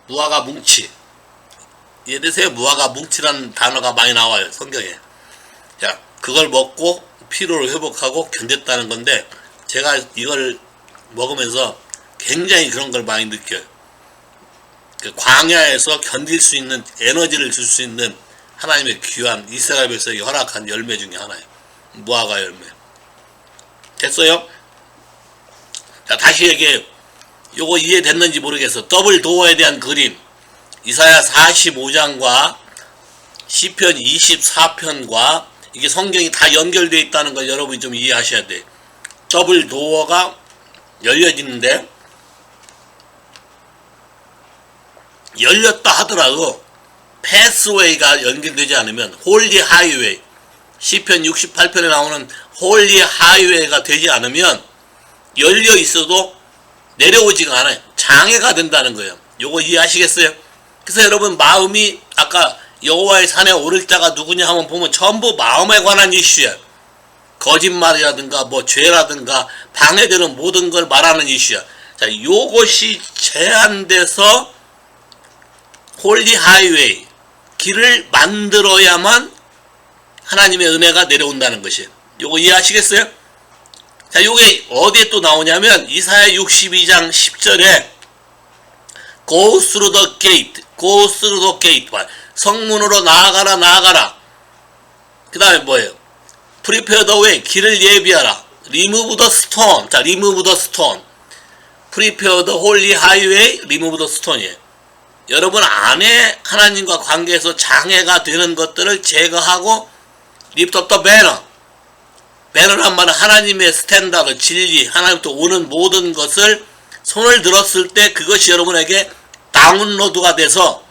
무화과 뭉치. 이해되세요? 무화과 뭉치라는 단어가 많이 나와요, 성경에. 자, 그걸 먹고 피로를 회복하고 견뎠다는 건데, 제가 이걸 먹으면서 굉장히 그런 걸 많이 느껴요. 그 광야에서 견딜 수 있는 에너지를 줄 수 있는 하나님의 귀한 이스라엘 백성에게 허락한 열매 중에 하나예요. 무화과 열매. 됐어요? 자, 다시 얘기해요. 요거 이해됐는지 모르겠어. 더블 도어에 대한 그림. 이사야 45장과 시편 24편과 이게 성경이 다 연결되어 있다는 걸 여러분이 좀 이해하셔야 돼. 더블 도어가 열려지는데, 열렸다 하더라도 패스웨이가 연결되지 않으면, 홀리 하이웨이, 시편 68편에 나오는 홀리 하이웨이가 되지 않으면 열려 있어도 내려오지가 않아요. 장애가 된다는 거예요. 요거 이해하시겠어요? 그래서 여러분, 마음이 아까 여호와의 산에 오를 자가 누구냐 한번 보면 전부 마음에 관한 이슈야. 거짓말이라든가 뭐 죄라든가 방해되는 모든 걸 말하는 이슈야. 자, 요것이 제한돼서 홀리 하이웨이, 길을 만들어야만 하나님의 은혜가 내려온다는 것이에요. 요거 이해하시겠어요? 자, 요게 어디에 또 나오냐면 이사야 62장 10절에 Go through the gate, go through the gate. 성문으로 나아가라, 나아가라. 그 다음에 뭐예요? Prepare the way, 길을 예비하라. Remove the stone. 자, remove the stone. Prepare the holy highway, remove the stone이에요. 여러분 안에 하나님과 관계에서 장애가 되는 것들을 제거하고 lift up the banner. 배너란 말은 하나님의 스탠다드, 진리, 하나님부터 오는 모든 것을 손을 들었을 때 그것이 여러분에게 다운로드가 돼서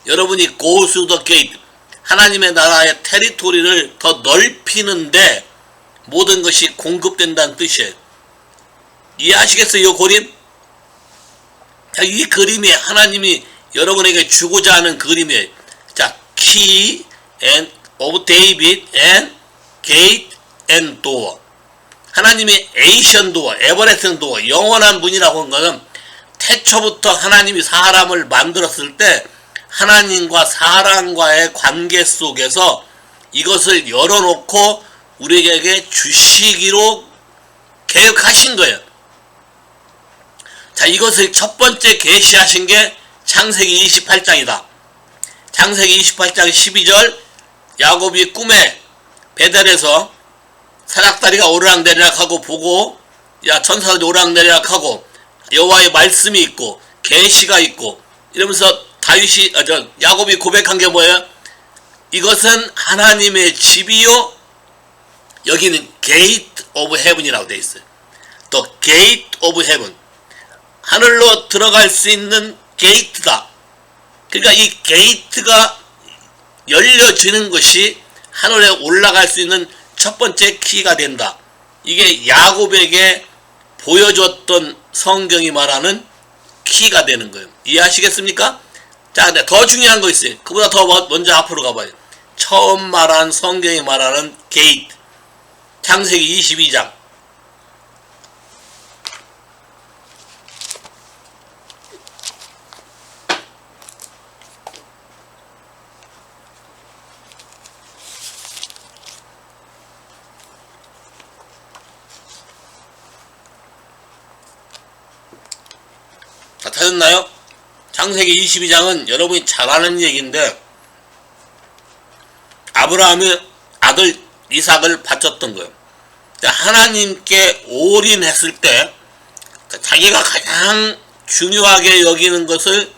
여러분이 go through the gate, 하나님의 나라의 테리토리를 더 넓히는데 모든 것이 공급된다는 뜻이에요. 이해하시겠어요? 이 그림? 자, 이 그림이 하나님이 여러분에게 주고자 하는 그림이에요. 자, key and of David and gate and door. 하나님이 에이션 도어, 에버레스팅 도어, 영원한 문이라고 한 것은 태초부터 하나님이 사람을 만들었을 때 하나님과 사람과의 관계 속에서 이것을 열어놓고 우리에게 주시기로 계획하신 거예요. 자, 이것을 첫 번째 계시하신 게 창세기 28장이다. 창세기 28장 12절, 야곱이 꿈에 베델에서 사닥다리가 오르락내리락하고 보고, 야, 천사들이 오르락내리락하고 여호와의 말씀이 있고 계시가 있고 이러면서 야곱이 고백한 게 뭐예요? 이것은 하나님의 집이요, 여기는 gate of heaven이라고 되어 있어요. The gate of heaven, 하늘로 들어갈 수 있는 게이트다. 그러니까 이 게이트가 열려지는 것이 하늘에 올라갈 수 있는 첫 번째 키가 된다. 이게 야곱에게 보여줬던 성경이 말하는 키가 되는 거예요. 이해하시겠습니까? 자, 근데 더 중요한 거 있어요. 그보다 더 먼저 앞으로 가봐요. 처음 말한 성경이 말하는 게이트, 창세기 22장. 다 찾았나요? 창세기 22장은 여러분이 잘 아는 얘기인데, 아브라함이 아들 이삭을 바쳤던 거예요. 하나님께 올인했을 때, 자기가 가장 중요하게 여기는 것을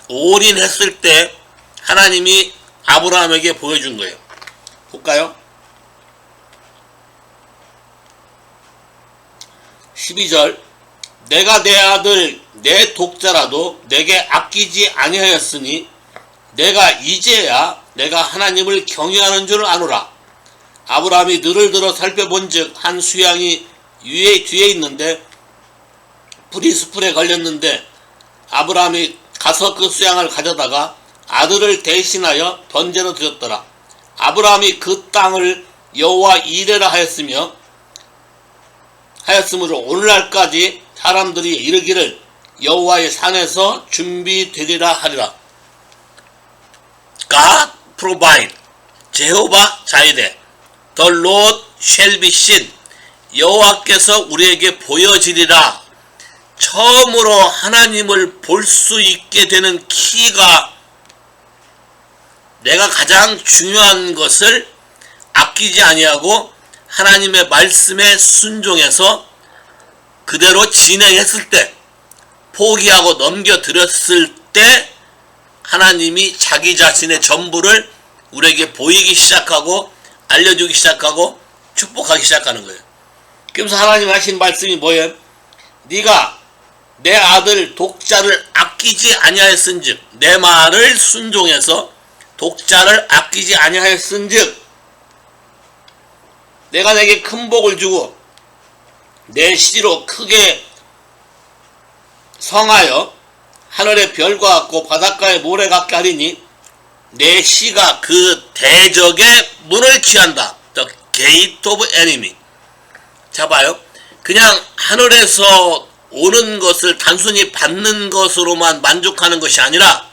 올인했을 때 하나님이 아브라함에게 보여준 거예요. 볼까요? 12절, 내가 내 아들 내 독자라도 내게 아끼지 아니하였으니 내가 이제야 내가 하나님을 경외하는 줄 아노라. 아브라함이 늘을 들어 살펴본즉 한 수양이 뒤에 있는데 불이 수풀에 걸렸는데 아브라함이 가서 그 수양을 가져다가 아들을 대신하여 번제로 드렸더라. 아브라함이 그 땅을 여호와 이레라 하였으므로 오늘날까지 사람들이 이르기를 여호와의 산에서 준비되리라 하리라. God provide. 제호바 자이레. The Lord shall be seen. 여호와께서 우리에게 보여지리라. 처음으로 하나님을 볼 수 있게 되는 키가 내가 가장 중요한 것을 아끼지 아니하고 하나님의 말씀에 순종해서 그대로 진행했을 때, 포기하고 넘겨드렸을 때 하나님이 자기 자신의 전부를 우리에게 보이기 시작하고 알려주기 시작하고 축복하기 시작하는 거예요. 그래서 하나님 하신 말씀이 뭐예요? 네가 내 아들 독자를 아끼지 아니하였은즉, 내 말을 순종해서 독자를 아끼지 아니하였은즉 내가 내게 큰 복을 주고 내 씨로 크게 성하여 하늘의 별과 같고 바닷가의 모래 같게 하리니 내 씨가 그 대적의 문을 취한다. The gate of enemy. 자 봐요. 그냥 하늘에서 오는 것을 단순히 받는 것으로만 만족하는 것이 아니라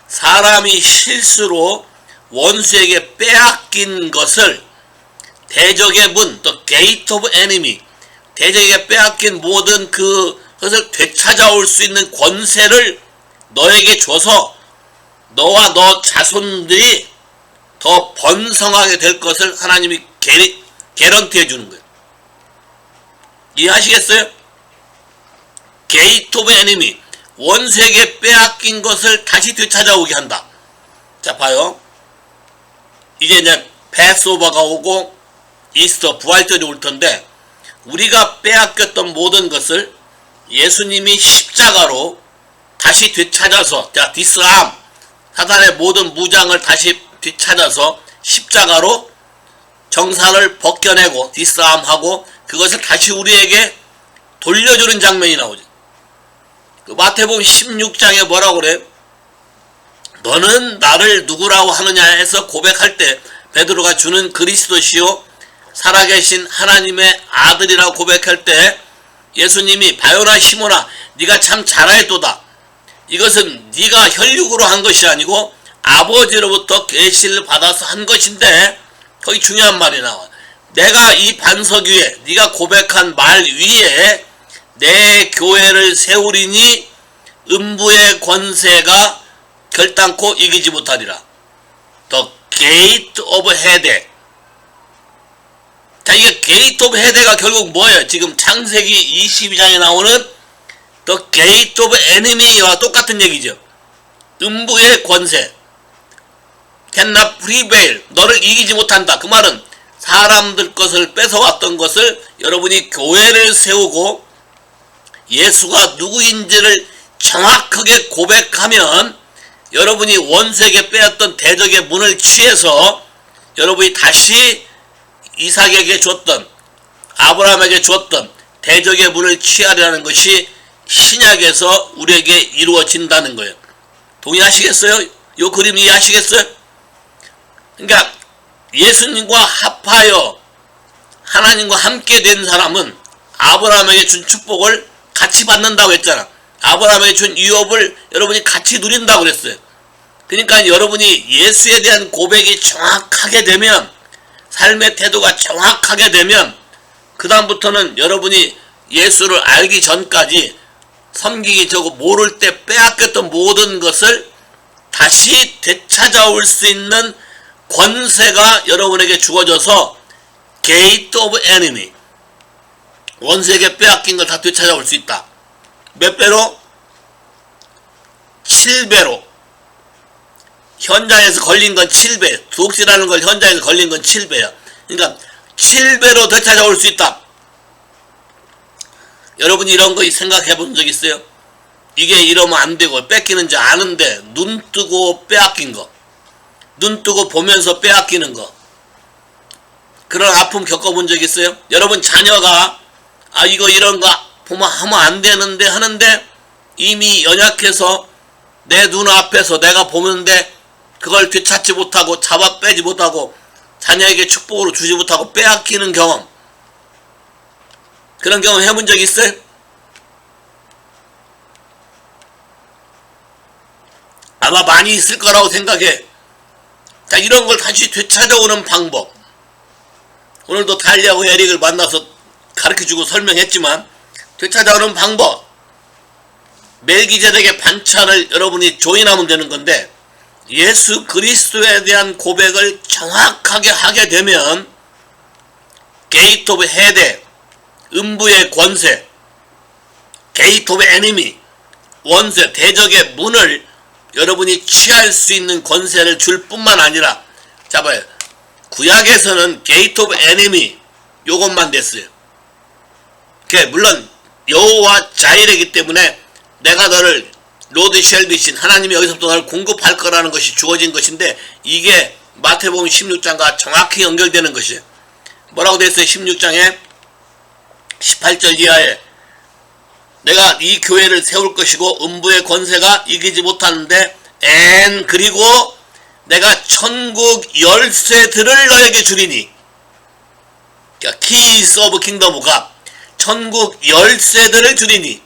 사람이 실수로 원수에게 빼앗긴 것을 대적의 문, the gate of enemy, 대적에게 빼앗긴 모든 그것을 되찾아올 수 있는 권세를 너에게 줘서 너와 너 자손들이 더 번성하게 될 것을 하나님이 개런티 해주는 거예요. 이해하시겠어요? 게이트 오브 애니미, 원수에게 빼앗긴 것을 다시 되찾아오게 한다. 자 봐요. 이제 패스오버가 오고 이스터 부활절이 올 텐데, 우리가 빼앗겼던 모든 것을 예수님이 십자가로 다시 되찾아서, 디스암, 사단의 모든 무장을 다시 되찾아서 십자가로 정사를 벗겨내고 디스암하고 그것을 다시 우리에게 돌려주는 장면이 나오죠. 그 마태복음 16장에 뭐라고 그래? 너는 나를 누구라고 하느냐 해서 고백할 때 베드로가 주는 그리스도시요 살아계신 하나님의 아들이라고 고백할 때 예수님이 바요나 시몬아 네가 참 잘하였도다. 이것은 네가 혈육으로 한 것이 아니고 아버지로부터 계시를 받아서 한 것인데, 거기 중요한 말이 나와. 내가 이 반석 위에, 네가 고백한 말 위에 내 교회를 세우리니 음부의 권세가 결단코 이기지 못하리라. The gate of hell. 자, 이게 gate of hell가 결국 뭐예요? 지금 창세기 22장에 나오는 The gate of enemy와 똑같은 얘기죠. 음부의 권세. cannot prevail. 너를 이기지 못한다. 그 말은 사람들 것을 뺏어왔던 것을 여러분이 교회를 세우고 예수가 누구인지를 정확하게 고백하면 여러분이 원수에게 빼앗던 대적의 문을 취해서 여러분이 다시 이삭에게 줬던, 아브라함에게 줬던 대적의 문을 취하려는 것이 신약에서 우리에게 이루어진다는 거예요. 동의하시겠어요? 요 그림 이해하시겠어요? 그러니까 예수님과 합하여 하나님과 함께 된 사람은 아브라함에게 준 축복을 같이 받는다고 했잖아. 아브라함에게 준 유업을 여러분이 같이 누린다고 그랬어요. 그러니까 여러분이 예수에 대한 고백이 정확하게 되면, 삶의 태도가 정확하게 되면 그 다음부터는 여러분이 예수를 알기 전까지 섬기기 전에 모를 때 빼앗겼던 모든 것을 다시 되찾아올 수 있는 권세가 여러분에게 주어져서 게이트 오브 애니미, 원수에게 빼앗긴 걸 다 되찾아올 수 있다. 몇 배로? 7배로. 현장에서 걸린 건 7배, 독실하는 걸 현장에서 걸린 건 7배야. 그러니까 7배로 되찾아올 수 있다. 여러분이 이런 거 생각해 본 적 있어요? 이게 이러면 안 되고 뺏기는지 아는데 눈 뜨고 빼앗긴 거, 눈 뜨고 보면서 빼앗기는 거, 그런 아픔 겪어본 적 있어요? 여러분 자녀가 이거 이런 거 보면 하면 안 되는데 하는데 이미 연약해서 내 눈앞에서 내가 보는데 그걸 되찾지 못하고 잡아 빼지 못하고 자녀에게 축복으로 주지 못하고 빼앗기는 경험, 그런 경험 해본 적 있어요? 아마 많이 있을 거라고 생각해. 자, 이런 걸 다시 되찾아오는 방법. 오늘도 달리하고 에릭을 만나서 가르쳐주고 설명했지만, 되찾아오는 방법. 멜기제덱의 반찬을 여러분이 조인하면 되는 건데, 예수 그리스도에 대한 고백을 정확하게 하게 되면 게이트 오브 헤드, 음부의 권세, 게이트 오브 에니미, 원수, 대적의 문을 여러분이 취할 수 있는 권세를 줄 뿐만 아니라, 자 봐요, 구약에서는 게이트 오브 에니미 요것만 됐어요. 물론 여호와 자일이기 때문에 내가 너를 로드 쉘비신, 하나님이 여기서부터 너를 공급할 거라는 것이 주어진 것인데, 이게 마태복음 16장과 정확히 연결되는 것이에요. 뭐라고 됐어요? 16장에 18절 이하에 내가 이 교회를 세울 것이고 음부의 권세가 이기지 못하는데, 그리고 내가 천국 열쇠들을 너에게 주리니, 그러니까 키스 오브 킹덤 오브 갓, 천국 열쇠들을 주리니,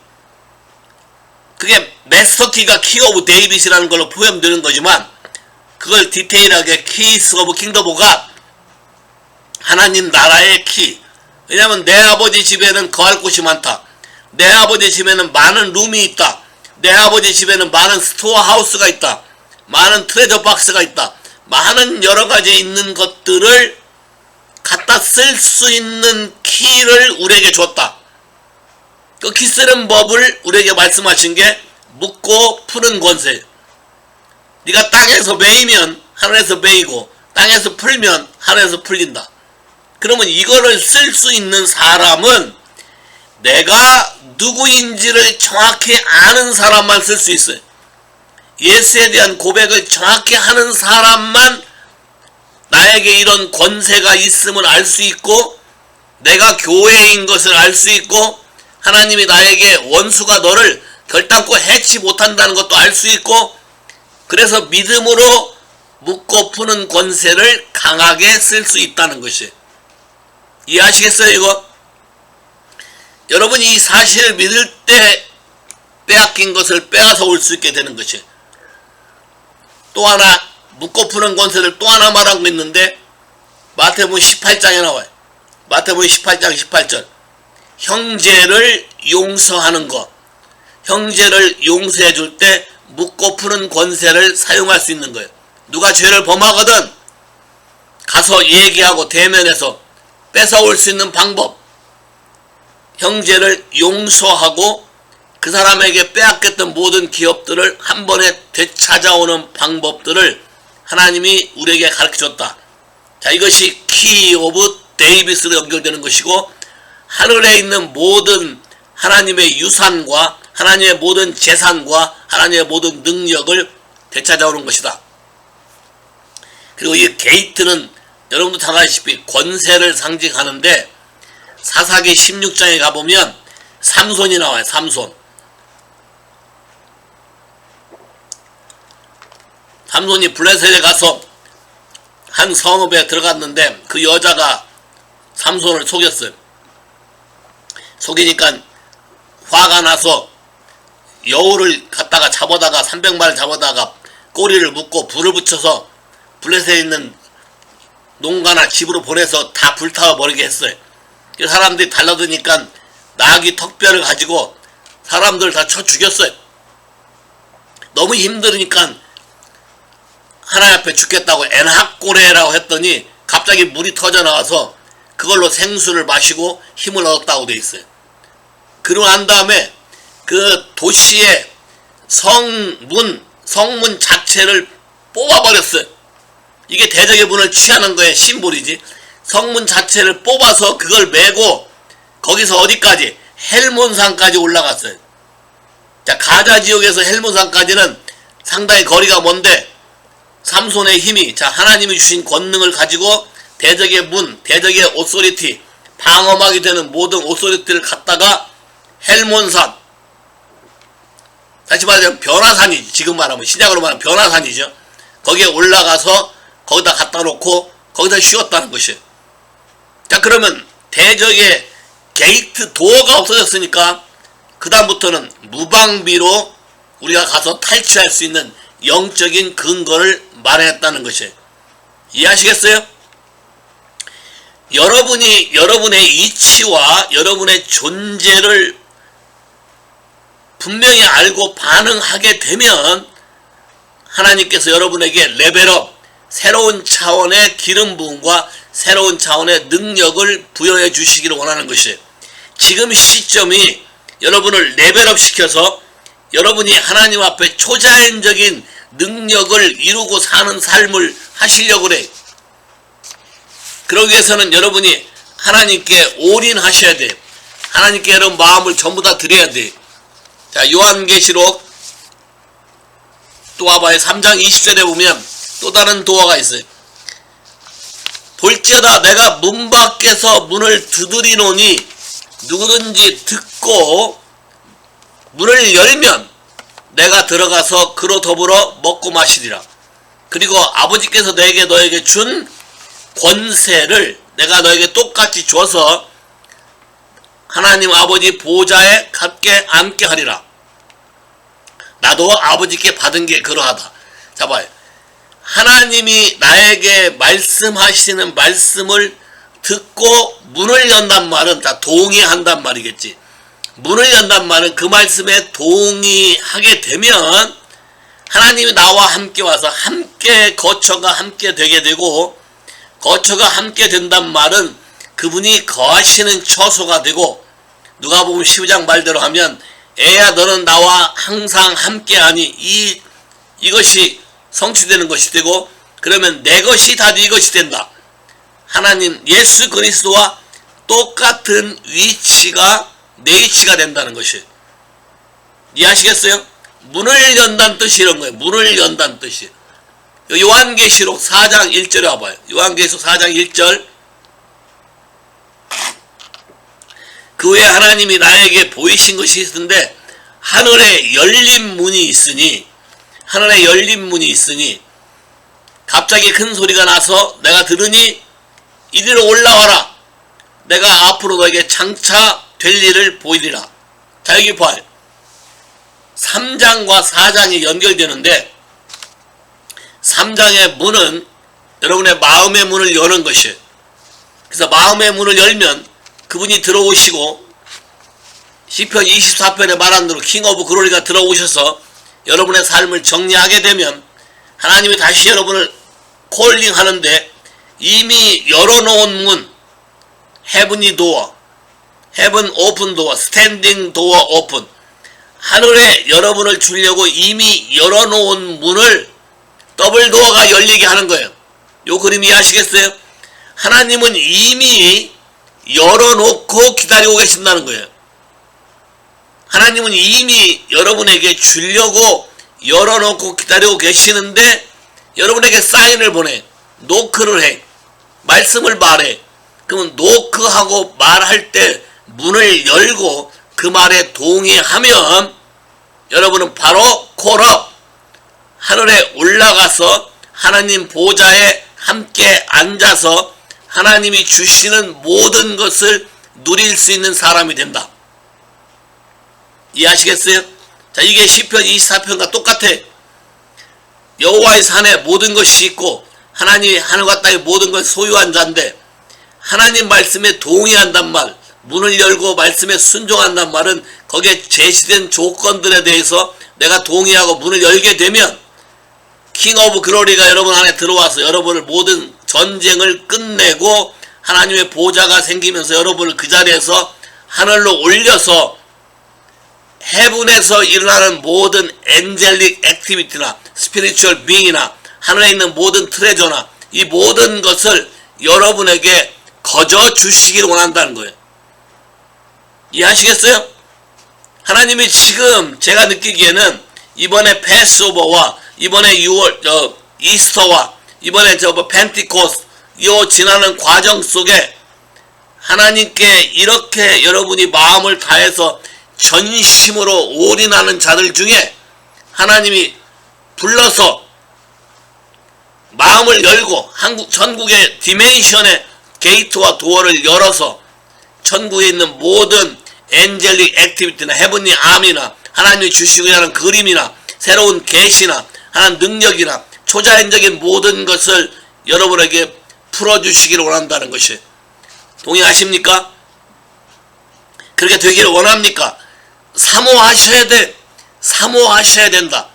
그게 마스터키가 키 오브 데이빗이라는 걸로 표현되는 거지만, 그걸 디테일하게 키스 오브 킹덤 오브 갓, 하나님 나라의 키. 왜냐면 내 아버지 집에는 거할 곳이 많다. 내 아버지 집에는 많은 룸이 있다. 내 아버지 집에는 많은 스토어 하우스가 있다. 많은 트레저 박스가 있다. 많은 여러가지 있는 것들을 갖다 쓸 수 있는 키를 우리에게 줬다. 그 키 쓰는 법을 우리에게 말씀하신 게 묻고 푸는 권세. 네가 땅에서 매이면 하늘에서 매이고, 땅에서 풀면 하늘에서 풀린다. 그러면 이거를 쓸 수 있는 사람은 내가 누구인지를 정확히 아는 사람만 쓸 수 있어요. 예수에 대한 고백을 정확히 하는 사람만 나에게 이런 권세가 있음을 알 수 있고, 내가 교회인 것을 알 수 있고, 하나님이 나에게 원수가 너를 결단코 해치 못한다는 것도 알 수 있고, 그래서 믿음으로 묻고 푸는 권세를 강하게 쓸 수 있다는 것이. 이해하시겠어요, 이거? 여러분이 이 사실을 믿을 때 빼앗긴 것을 빼앗아 올 수 있게 되는 것이. 또 하나, 묻고 푸는 권세를 또 하나 말하고 있는데, 마태복음 18장에 나와요. 마태복음 18장 18절. 형제를 용서하는 것. 형제를 용서해 줄 때 묻고 푸는 권세를 사용할 수 있는 거예요. 누가 죄를 범하거든 가서 얘기하고 대면해서 뺏어올 수 있는 방법. 형제를 용서하고 그 사람에게 빼앗겼던 모든 기업들을 한 번에 되찾아오는 방법들을 하나님이 우리에게 가르쳐줬다. 자, 이것이 키 오브 데이빗으로 연결되는 것이고, 하늘에 있는 모든 하나님의 유산과 하나님의 모든 재산과 하나님의 모든 능력을 되찾아오는 것이다. 그리고 이 게이트는 여러분도 다 아시다시피 권세를 상징하는데, 사사기 16장에 가보면 삼손이 나와요. 삼손이 블레셋에 가서 한 성읍에 들어갔는데 그 여자가 삼손을 속였어요. 속이니까 화가 나서 여우를 갖다가 잡아다가 300마리를 잡아다가 꼬리를 묶고 불을 붙여서 블레셋에 있는 농가나 집으로 보내서 다 불타워 버리게 했어요. 사람들이 달라드니까 나귀 턱뼈를 가지고 사람들 다 쳐 죽였어요. 너무 힘들으니까 하나님 앞에 죽겠다고 엔학고레라고 했더니 갑자기 물이 터져 나와서 그걸로 생수를 마시고 힘을 얻었다고 돼 있어요. 그러고 난 다음에 그 도시의 성문 자체를 뽑아버렸어요. 이게 대적의 문을 취하는 거에 심볼이지. 성문 자체를 뽑아서 그걸 메고 거기서 어디까지? 헬몬산까지 올라갔어요. 자, 가자 지역에서 헬몬산까지는 상당히 거리가 먼데 삼손의 힘이, 자, 하나님이 주신 권능을 가지고 대적의 문, 대적의 오소리티, 방어막이 되는 모든 오소리티를 갖다가 헬몬산, 다시 말하면 변화산이지. 지금 말하면 신약으로 말하면 변화산이죠. 거기에 올라가서 거기다 갖다 놓고 거기다 쉬었다는 것이에요. 자, 그러면 대적의 게이트 도어가 없어졌으니까 그 다음부터는 무방비로 우리가 가서 탈취할 수 있는 영적인 근거를 말했다는 것이에요. 이해하시겠어요? 여러분이 여러분의 이치와 여러분의 존재를 분명히 알고 반응하게 되면 하나님께서 여러분에게 레벨업, 새로운 차원의 기름 부음과 새로운 차원의 능력을 부여해 주시기를 원하는 것이에요. 지금 시점이 여러분을 레벨업 시켜서 여러분이 하나님 앞에 초자연적인 능력을 이루고 사는 삶을 하시려고 그래. 그러기 위해서는 여러분이 하나님께 올인하셔야 돼. 하나님께 여러분 마음을 전부 다 드려야 돼. 자, 요한계시록 또 와봐요. 3장 20절에 보면 또 다른 도화가 있어요. 볼지어다 내가 문 밖에서 문을 두드리노니 누구든지 듣고 문을 열면 내가 들어가서 그로 더불어 먹고 마시리라. 그리고 아버지께서 너에게 준 권세를 내가 너에게 똑같이 줘서 하나님 아버지 보좌에 함께 앉게 하리라. 나도 아버지께 받은 게 그러하다. 자 봐요. 하나님이 나에게 말씀하시는 말씀을 듣고 문을 연단 말은 다 동의한단 말이겠지. 문을 연단 말은 그 말씀에 동의하게 되면 하나님이 나와 함께 와서 함께 거처가 함께 되게 되고, 거처가 함께 된단 말은 그분이 거하시는 처소가 되고, 누가복음 12장 말대로 하면 애야 너는 나와 항상 함께하니 이것이 성취되는 것이 되고, 그러면 내 것이 다 네 것이 된다. 하나님 예수 그리스도와 똑같은 위치가 내 위치가 된다는 것이. 이해하시겠어요? 문을 연다는 뜻이 이런 거예요. 문을 연다는 뜻이. 요한계시록 4장 1절에 와봐요. 요한계시록 4장 1절. 그 후에 하나님이 나에게 보이신 것이 있는데 하늘에 열린 문이 있으니, 하늘에 열린 문이 있으니 갑자기 큰 소리가 나서 내가 들으니 이리로 올라와라. 내가 앞으로 너에게 장차 될 일을 보이리라. 자, 여기 봐요. 3장과 4장이 연결되는데 3장의 문은 여러분의 마음의 문을 여는 것이에요. 그래서 마음의 문을 열면 그분이 들어오시고, 시편 24편에 말한 대로 킹 오브 글로리가 들어오셔서 여러분의 삶을 정리하게 되면 하나님이 다시 여러분을 콜링 하는데, 이미 열어놓은 문, 헤븐이 도어, 헤븐 오픈 도어, 스탠딩 도어 오픈, 하늘에 여러분을 주려고 이미 열어놓은 문을 더블 도어가 열리게 하는 거예요. 요 그림 이해하시겠어요? 하나님은 이미 열어놓고 기다리고 계신다는 거예요. 하나님은 이미 여러분에게 주려고 열어놓고 기다리고 계시는데 여러분에게 사인을 보내, 노크를 해, 말씀을 말해. 그러면 노크하고 말할 때 문을 열고 그 말에 동의하면 여러분은 바로 콜업, 하늘에 올라가서 하나님 보좌에 함께 앉아서 하나님이 주시는 모든 것을 누릴 수 있는 사람이 된다. 이해하시겠어요? 자, 이게 시편 24편과 똑같아. 여호와의 산에 모든 것이 있고 하나님이 하늘과 땅의 모든 것을 소유한 자인데, 하나님 말씀에 동의한단 말, 문을 열고 말씀에 순종한단 말은 거기에 제시된 조건들에 대해서 내가 동의하고 문을 열게 되면 킹 오브 글로리가 여러분 안에 들어와서 여러분을 모든 전쟁을 끝내고 하나님의 보좌가 생기면서 여러분을 그 자리에서 하늘로 올려서 헤븐에서 일어나는 모든 엔젤릭 액티비티나 스피리추얼 빙이나 하늘에 있는 모든 트레저나 이 모든 것을 여러분에게 거저 주시기를 원한다는 거예요. 이해하시겠어요? 하나님이 지금 제가 느끼기에는 이번에 패스오버와 이번에 6월 이스터와 이번에 펜티코스 이 지나는 과정 속에 하나님께 이렇게 여러분이 마음을 다해서 전심으로 올인하는 자들 중에 하나님이 불러서 마음을 열고 전국의 디멘션의 게이트와 도어를 열어서 천국에 있는 모든 엔젤릭 액티비티나 헤븐리 아미나 하나님이 주시고자 하는 그림이나 새로운 계시나 하나님 능력이나 초자연적인 모든 것을 여러분에게 풀어주시기를 원한다는 것이, 동의하십니까? 그렇게 되기를 원합니까? 사모하셔야 돼. 사모하셔야 된다.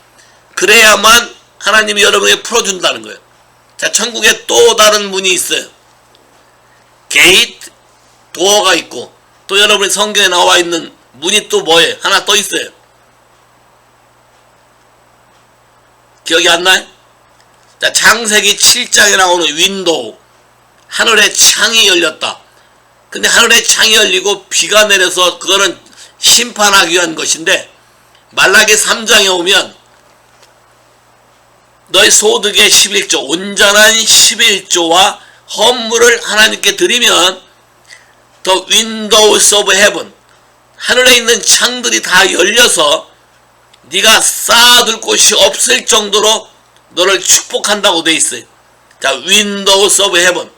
그래야만 하나님이 여러분에게 풀어준다는 거예요. 자, 천국에 또 다른 문이 있어요. 게이트, 도어가 있고, 또 여러분이 성경에 나와 있는 문이 또 뭐예요? 하나 또 있어요. 기억이 안 나요? 자, 창세기 7장에 나오는 윈도우, 하늘의 창이 열렸다. 근데 하늘의 창이 열리고 비가 내려서 그거는 심판하기 위한 것인데, 말라기 3장에 오면 너희 소득의 11조, 온전한 11조와 헌물을 하나님께 드리면 The windows of heaven, 하늘에 있는 창들이 다 열려서 네가 쌓아둘 곳이 없을 정도로 너를 축복한다고 돼 있어요. 자, windows of heaven,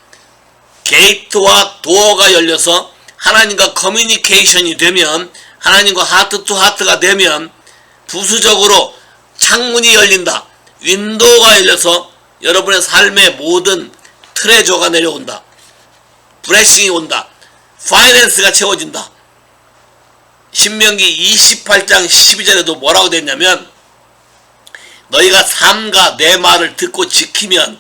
게이트와 도어가 열려서 하나님과 커뮤니케이션이 되면, 하나님과 하트 투 하트가 되면 부수적으로 창문이 열린다. 윈도우가 열려서 여러분의 삶의 모든 트레저가 내려온다. 블레싱이 온다. 파이낸스가 채워진다. 신명기 28장 12절에도 뭐라고 됐냐면, 너희가 삼가 내 말을 듣고 지키면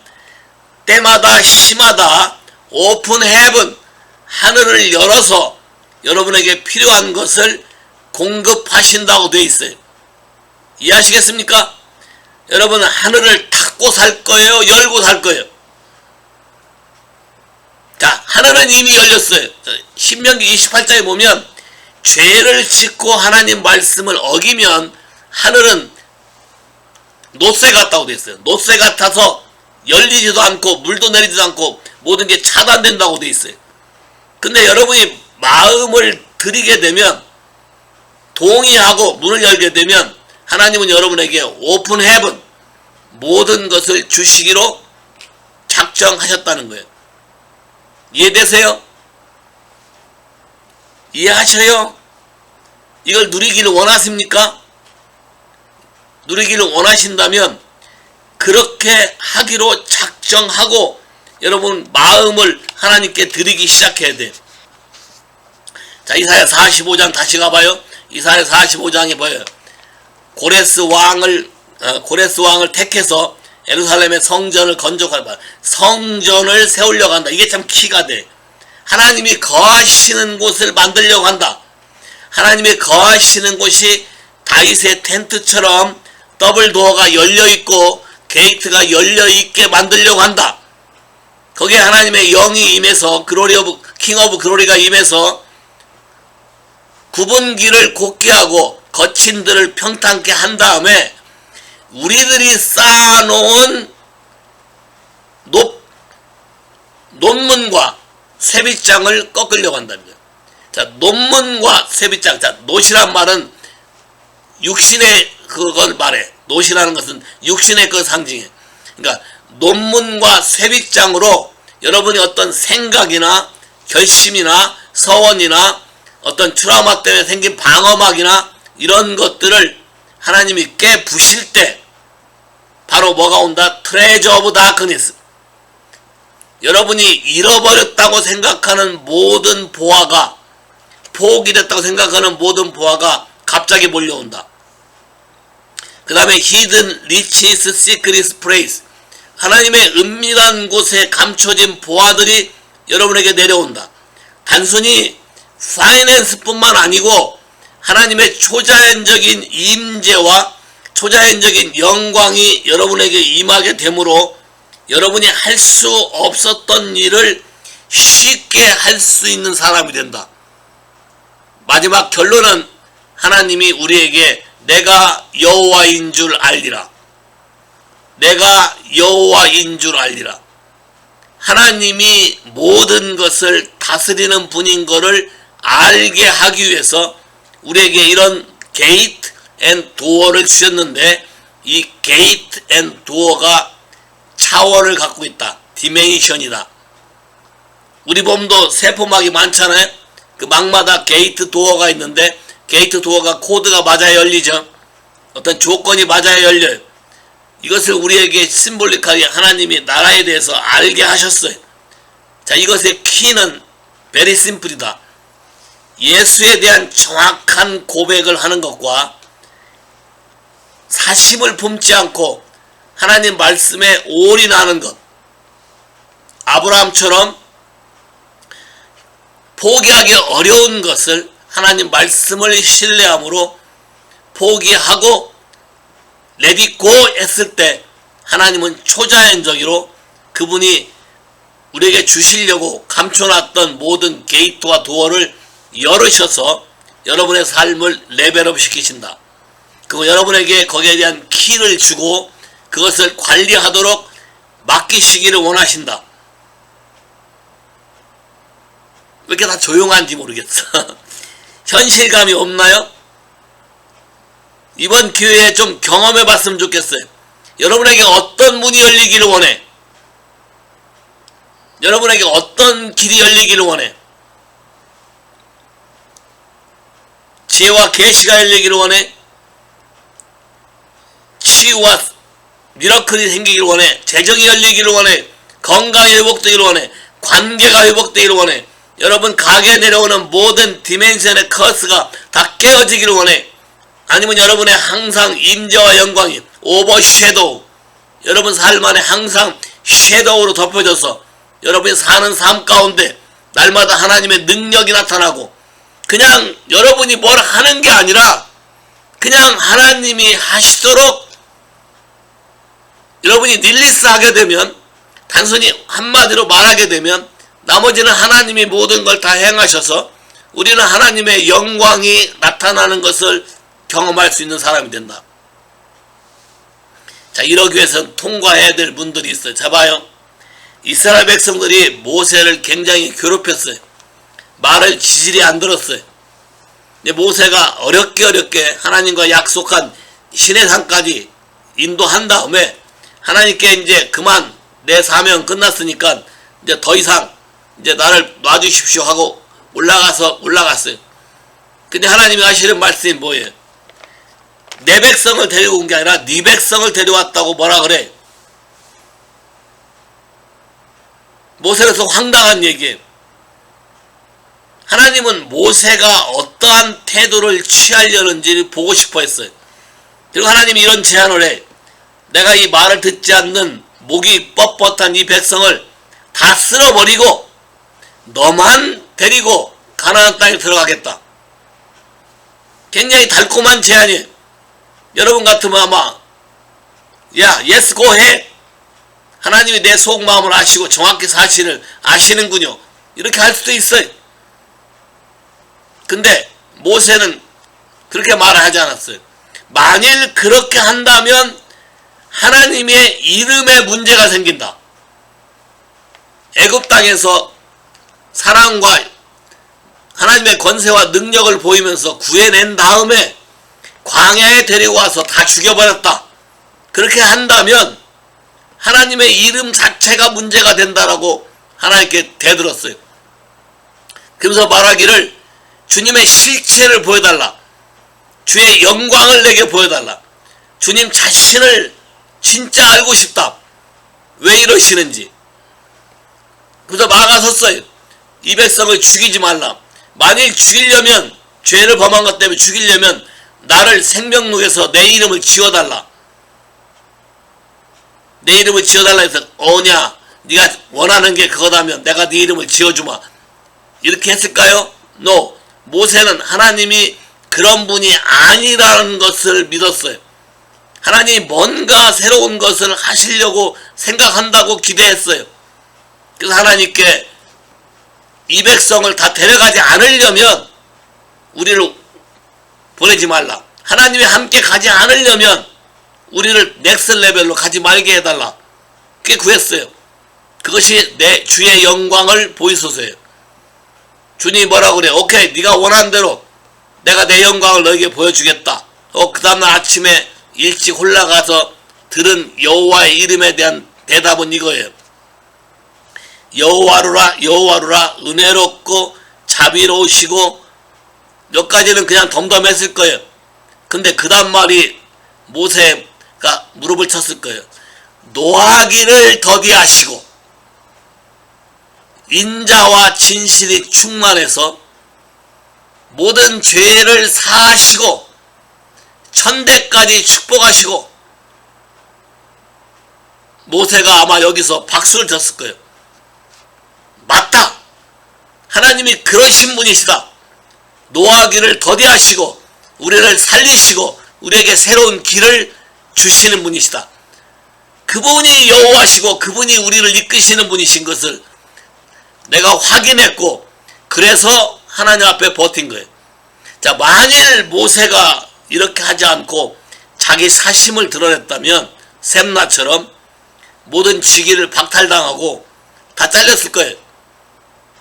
때마다 시마다 오픈 헤븐, 하늘을 열어서 여러분에게 필요한 것을 공급하신다고 되어 있어요. 이해하시겠습니까? 여러분, 하늘을 닫고 살 거예요? 열고 살 거예요? 자, 하늘은 이미 열렸어요. 신명기 28장에 보면 죄를 짓고 하나님 말씀을 어기면 하늘은 노쇠 같다고 되어 있어요. 노쇠 같아서 열리지도 않고 물도 내리지도 않고 모든 게 차단된다고 되어 있어요. 근데 여러분이 마음을 드리게 되면, 동의하고 문을 열게 되면 하나님은 여러분에게 오픈 헤븐, 모든 것을 주시기로 작정하셨다는 거예요. 이해되세요? 이해하셔요? 이걸 누리기를 원하십니까? 누리기를 원하신다면 그렇게 하기로 작정하고 여러분 마음을 하나님께 드리기 시작해야 돼요. 자, 이사야 45장 다시 가봐요. 이사야 45장에 뭐예요? 고레스 왕을 택해서 예루살렘의 성전을 건축하다. 성전을 세우려고 한다. 이게 참 키가 돼. 하나님이 거하시는 곳을 만들려고 한다. 하나님이 거하시는 곳이 다윗의 텐트처럼 더블 도어가 열려있고 게이트가 열려있게 만들려고 한다. 거기에 하나님의 영이 임해서 킹 오브 글로리가 임해서 굽은 길을 곧게 하고 거친 들을 평탄케 한 다음에 우리들이 쌓아놓은 논문과 쇠빗장을 꺾으려고 한다는 거예요. 자, 논문과 쇠빗장. 자, 놋이란 말은 육신의 그걸 말해. 놋이라는 것은 육신의 그 상징이에요. 그러니까 논문과 쇠빗장으로 여러분이 어떤 생각이나 결심이나 서원이나 어떤 트라우마 때문에 생긴 방어막이나 이런 것들을 하나님이 깨부실 때 바로 뭐가 온다? 트레저 오브 다크니스. 여러분이 잃어버렸다고 생각하는 모든 보화가, 포기됐다고 생각하는 모든 보화가 갑자기 몰려온다. 그 다음에 hidden riches, secret place, 하나님의 은밀한 곳에 감춰진 보화들이 여러분에게 내려온다. 단순히 파이낸스 뿐만 아니고 하나님의 초자연적인 임재와 초자연적인 영광이 여러분에게 임하게 되므로 여러분이 할 수 없었던 일을 쉽게 할 수 있는 사람이 된다. 마지막 결론은 하나님이 우리에게 내가 여호와인 줄 알리라. 내가 여호와인 줄 알리라. 하나님이 모든 것을 다스리는 분인 것을 알게 하기 위해서 우리에게 이런 게이트 앤 도어를 주셨는데, 이 게이트 앤 도어가 차원을 갖고 있다. 디멘션이다. 우리 몸도 세포막이 많잖아요. 그 막마다 게이트 도어가 있는데, 게이트 도어가 코드가 맞아야 열리죠. 어떤 조건이 맞아야 열려요. 이것을 우리에게 심볼릭하게 하나님이 나라에 대해서 알게 하셨어요. 자, 이것의 키는 very simple이다. 예수에 대한 정확한 고백을 하는 것과 사심을 품지 않고 하나님 말씀에 올인하는 것. 아브라함처럼 포기하기 어려운 것을 하나님 말씀을 신뢰함으로 포기하고 레디고 했을 때 하나님은 초자연적으로 그분이 우리에게 주시려고 감춰놨던 모든 게이트와 도어를 열으셔서 여러분의 삶을 레벨업 시키신다. 그리고 여러분에게 거기에 대한 키를 주고 그것을 관리하도록 맡기시기를 원하신다. 왜 이렇게 다 조용한지 모르겠어. 현실감이 없나요? 이번 기회에 좀 경험해 봤으면 좋겠어요. 여러분에게 어떤 문이 열리기를 원해? 여러분에게 어떤 길이 열리기를 원해? 지혜와 계시가 열리기를 원해? 치유와 미러클이 생기기를 원해? 재정이 열리기를 원해? 건강이 회복되기를 원해? 관계가 회복되기를 원해? 여러분 가게에 내려오는 모든 디멘션의 커스가 다 깨어지기를 원해? 아니면 여러분의 항상 임재와 영광이 오버섀도우, 여러분 삶 안에 항상 섀도우로 덮여져서 여러분이 사는 삶 가운데 날마다 하나님의 능력이 나타나고 그냥 여러분이 뭘 하는 게 아니라 그냥 하나님이 하시도록 여러분이 릴리스 하게 되면, 단순히 한마디로 말하게 되면 나머지는 하나님이 모든 걸 다 행하셔서 우리는 하나님의 영광이 나타나는 것을 경험할 수 있는 사람이 된다. 자, 이러기 위해서는 통과해야 될 문들이 있어요. 자, 봐요. 이스라엘 백성들이 모세를 굉장히 괴롭혔어요. 말을 지질이 안 들었어요. 근데 모세가 어렵게 하나님과 약속한 시내산까지 인도한 다음에 하나님께 이제 그만 내 사명 끝났으니까 이제 더 이상 이제 나를 놔주십시오 하고 올라갔어요. 근데 하나님이 하시는 말씀이 뭐예요? 내 백성을 데리고 온 게 아니라 네 백성을 데려왔다고 뭐라 그래? 모세로서 황당한 얘기예요. 하나님은 모세가 어떠한 태도를 취하려는지 보고 싶어 했어요. 그리고 하나님이 이런 제안을 해. 내가 이 말을 듣지 않는 목이 뻣뻣한 이 백성을 다 쓸어버리고 너만 데리고 가나안 땅에 들어가겠다. 굉장히 달콤한 제안이에요. 여러분 같으면 아마 야 예스 고 해. 하나님이 내 속마음을 아시고 정확히 사실을 아시는군요. 이렇게 할 수도 있어요. 근데 모세는 그렇게 말을 하지 않았어요. 만일 그렇게 한다면 하나님의 이름에 문제가 생긴다. 애굽 땅에서 사랑과 하나님의 권세와 능력을 보이면서 구해낸 다음에 광야에 데리고 와서 다 죽여버렸다. 그렇게 한다면 하나님의 이름 자체가 문제가 된다라고 하나님께 대들었어요. 그러면서 말하기를 주님의 실체를 보여달라. 주의 영광을 내게 보여달라. 주님 자신을 진짜 알고 싶다. 왜 이러시는지. 그래서 막아섰어요. 이 백성을 죽이지 말라. 만일 죽이려면, 죄를 범한 것 때문에 죽이려면 나를 생명록에서 내 이름을 지워달라. 내 이름을 지워달라 해서 어냐 네가 원하는 게 그거다면 내가 네 이름을 지어주마. 이렇게 했을까요? No. 모세는 하나님이 그런 분이 아니라는 것을 믿었어요. 하나님이 뭔가 새로운 것을 하시려고 생각한다고 기대했어요. 그래서 하나님께 이 백성을 다 데려가지 않으려면 우리를 보내지 말라. 하나님이 함께 가지 않으려면 우리를 넥스 레벨로 가지 말게 해달라. 그게 구했어요. 그것이 내 주의 영광을 보이소서예요. 주님이 뭐라고 그래? 오케이, 네가 원하는 대로 내가 내 영광을 너에게 보여주겠다. 그 다음날 아침에 일찍 올라가서 들은 여호와의 이름에 대한 대답은 이거예요. 여호와루라 은혜롭고 자비로우시고, 몇 가지는 그냥 덤덤했을 거예요. 근데 그 다음 말이 모세 무릎을 쳤을 거예요. 노하기를 더디하시고 인자와 진실이 충만해서 모든 죄를 사하시고 천대까지 축복하시고, 모세가 아마 여기서 박수를 쳤을 거예요. 맞다! 하나님이 그러신 분이시다. 노하기를 더디하시고 우리를 살리시고 우리에게 새로운 길을 주시는 분이시다. 그분이 여호와시고 그분이 우리를 이끄시는 분이신 것을 내가 확인했고, 그래서 하나님 앞에 버틴 거예요. 자, 만일 모세가 이렇게 하지 않고 자기 사심을 드러냈다면 셈나처럼 모든 직위를 박탈당하고 다 잘렸을 거예요.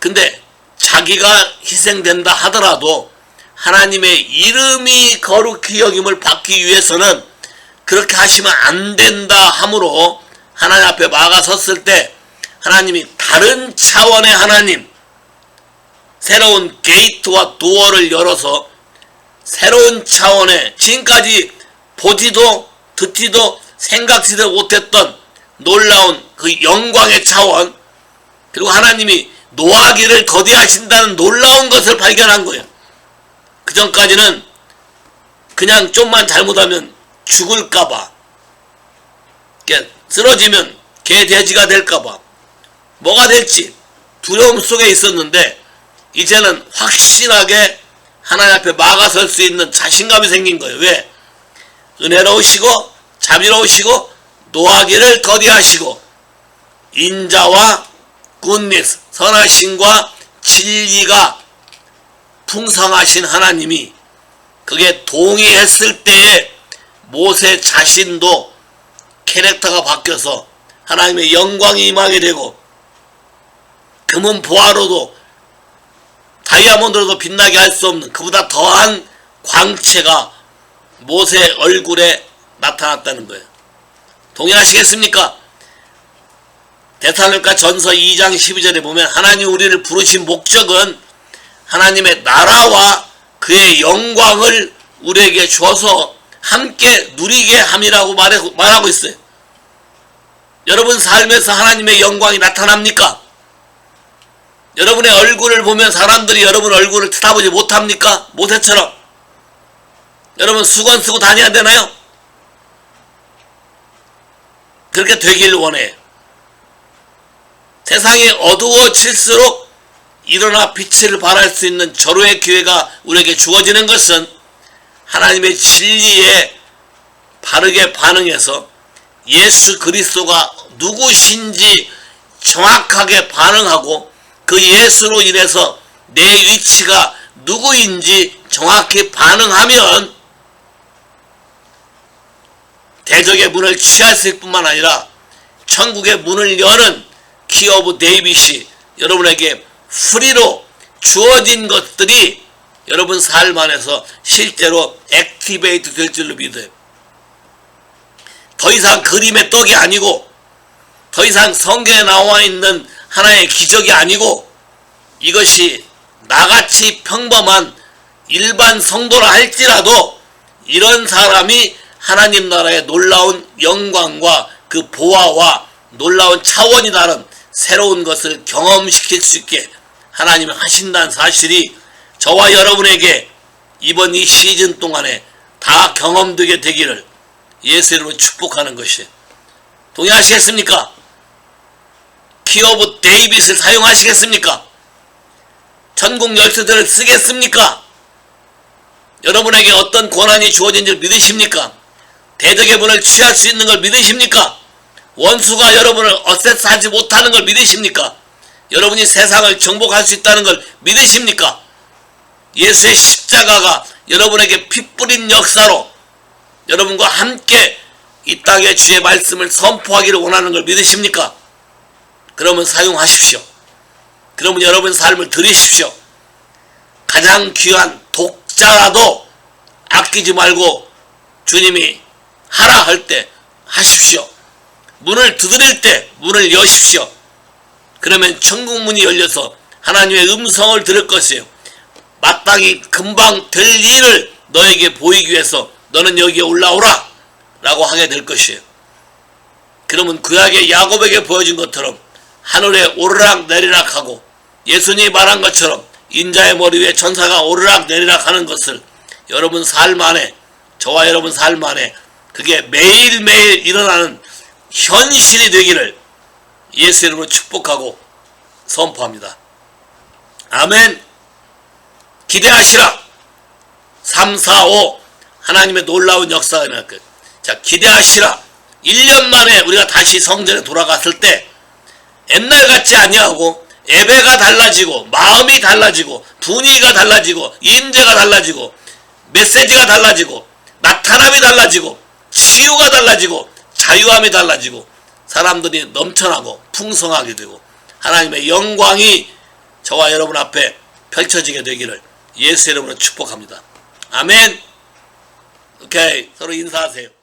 근데 자기가 희생된다 하더라도 하나님의 이름이 거룩히 여김을 받기 위해서는 그렇게 하시면 안 된다 함으로 하나님 앞에 막아섰을 때 하나님이 다른 차원의 하나님, 새로운 게이트와 도어를 열어서 새로운 차원의, 지금까지 보지도 듣지도 생각지도 못했던 놀라운 그 영광의 차원, 그리고 하나님이 노하기를 더디하신다는 놀라운 것을 발견한 거예요. 그 전까지는 그냥 좀만 잘못하면 죽을까봐, 쓰러지면 개돼지가 될까봐, 뭐가 될지 두려움 속에 있었는데 이제는 확실하게 하나님 앞에 막아설 수 있는 자신감이 생긴 거예요. 왜? 은혜로우시고 자비로우시고 노하기를 더디하시고 인자와 굿니스, 선하심과 진리가 풍성하신 하나님이 그게 동의했을 때에 모세 자신도 캐릭터가 바뀌어서 하나님의 영광이 임하게 되고, 금은 보화로도 다이아몬드로도 빛나게 할 수 없는 그보다 더한 광채가 모세 얼굴에 나타났다는 거예요. 동의하시겠습니까? 데살로니가 전서 2장 12절에 보면 하나님 우리를 부르신 목적은 하나님의 나라와 그의 영광을 우리에게 줘서 함께 누리게 함이라고 말하고 있어요. 여러분 삶에서 하나님의 영광이 나타납니까? 여러분의 얼굴을 보면 사람들이 여러분 얼굴을 쳐다보지 못합니까? 모세처럼. 여러분 수건 쓰고 다녀야 되나요? 그렇게 되길 원해요. 세상이 어두워질수록 일어나 빛을 발할 수 있는 절호의 기회가 우리에게 주어지는 것은 하나님의 진리에 바르게 반응해서 예수 그리스도가 누구신지 정확하게 반응하고 그 예수로 인해서 내 위치가 누구인지 정확히 반응하면 대적의 문을 취할 수 있을 뿐만 아니라 천국의 문을 여는 키 오브 데이빗이 여러분에게 프리로 주어진 것들이 여러분 삶 안에서 실제로 액티베이트 될 줄로 믿어요. 더 이상 그림의 떡이 아니고 더 이상 성경에 나와 있는 하나의 기적이 아니고 이것이 나같이 평범한 일반 성도라 할지라도 이런 사람이 하나님 나라의 놀라운 영광과 그 보화와 놀라운 차원이 다른 새로운 것을 경험시킬 수 있게 하나님이 하신다는 사실이 저와 여러분에게 이번 이 시즌 동안에 다 경험되게 되기를 예수 이름으로 축복하는 것이. 동의하시겠습니까? 키 오브 데이빗을 사용하시겠습니까? 천국 열쇠들을 쓰겠습니까? 여러분에게 어떤 권한이 주어진 줄 믿으십니까? 대적의 문을 취할 수 있는 걸 믿으십니까? 원수가 여러분을 어세스하지 못하는 걸 믿으십니까? 여러분이 세상을 정복할 수 있다는 걸 믿으십니까? 예수의 십자가가 여러분에게 피 뿌린 역사로 여러분과 함께 이 땅에 주의 말씀을 선포하기를 원하는 걸 믿으십니까? 그러면 사용하십시오. 그러면 여러분 삶을 드리십시오. 가장 귀한 독자라도 아끼지 말고 주님이 하라 할 때 하십시오. 문을 두드릴 때 문을 여십시오. 그러면 천국 문이 열려서 하나님의 음성을 들을 것이에요. 마땅히 금방 될 일을 너에게 보이기 위해서 너는 여기에 올라오라. 라고 하게 될 것이에요. 그러면 구약의 야곱에게 보여진 것처럼 하늘에 오르락 내리락 하고 예수님이 말한 것처럼 인자의 머리 위에 천사가 오르락 내리락 하는 것을 여러분 삶 안에, 저와 여러분 삶 안에 그게 매일매일 일어나는 현실이 되기를 예수 이름으로 축복하고 선포합니다. 아멘. 기대하시라. 3, 4, 5 하나님의 놀라운 역사가 일어날 거예요. 자, 기대하시라. 1년 만에 우리가 다시 성전에 돌아갔을 때 옛날 같지 아니하고 예배가 달라지고 마음이 달라지고 분위기가 달라지고 임재가 달라지고 메시지가 달라지고 나타남이 달라지고 치유가 달라지고 자유함이 달라지고 사람들이 넘쳐나고 풍성하게 되고 하나님의 영광이 저와 여러분 앞에 펼쳐지게 되기를 예수 이름으로 축복합니다. 아멘. 오케이, 서로 인사하세요.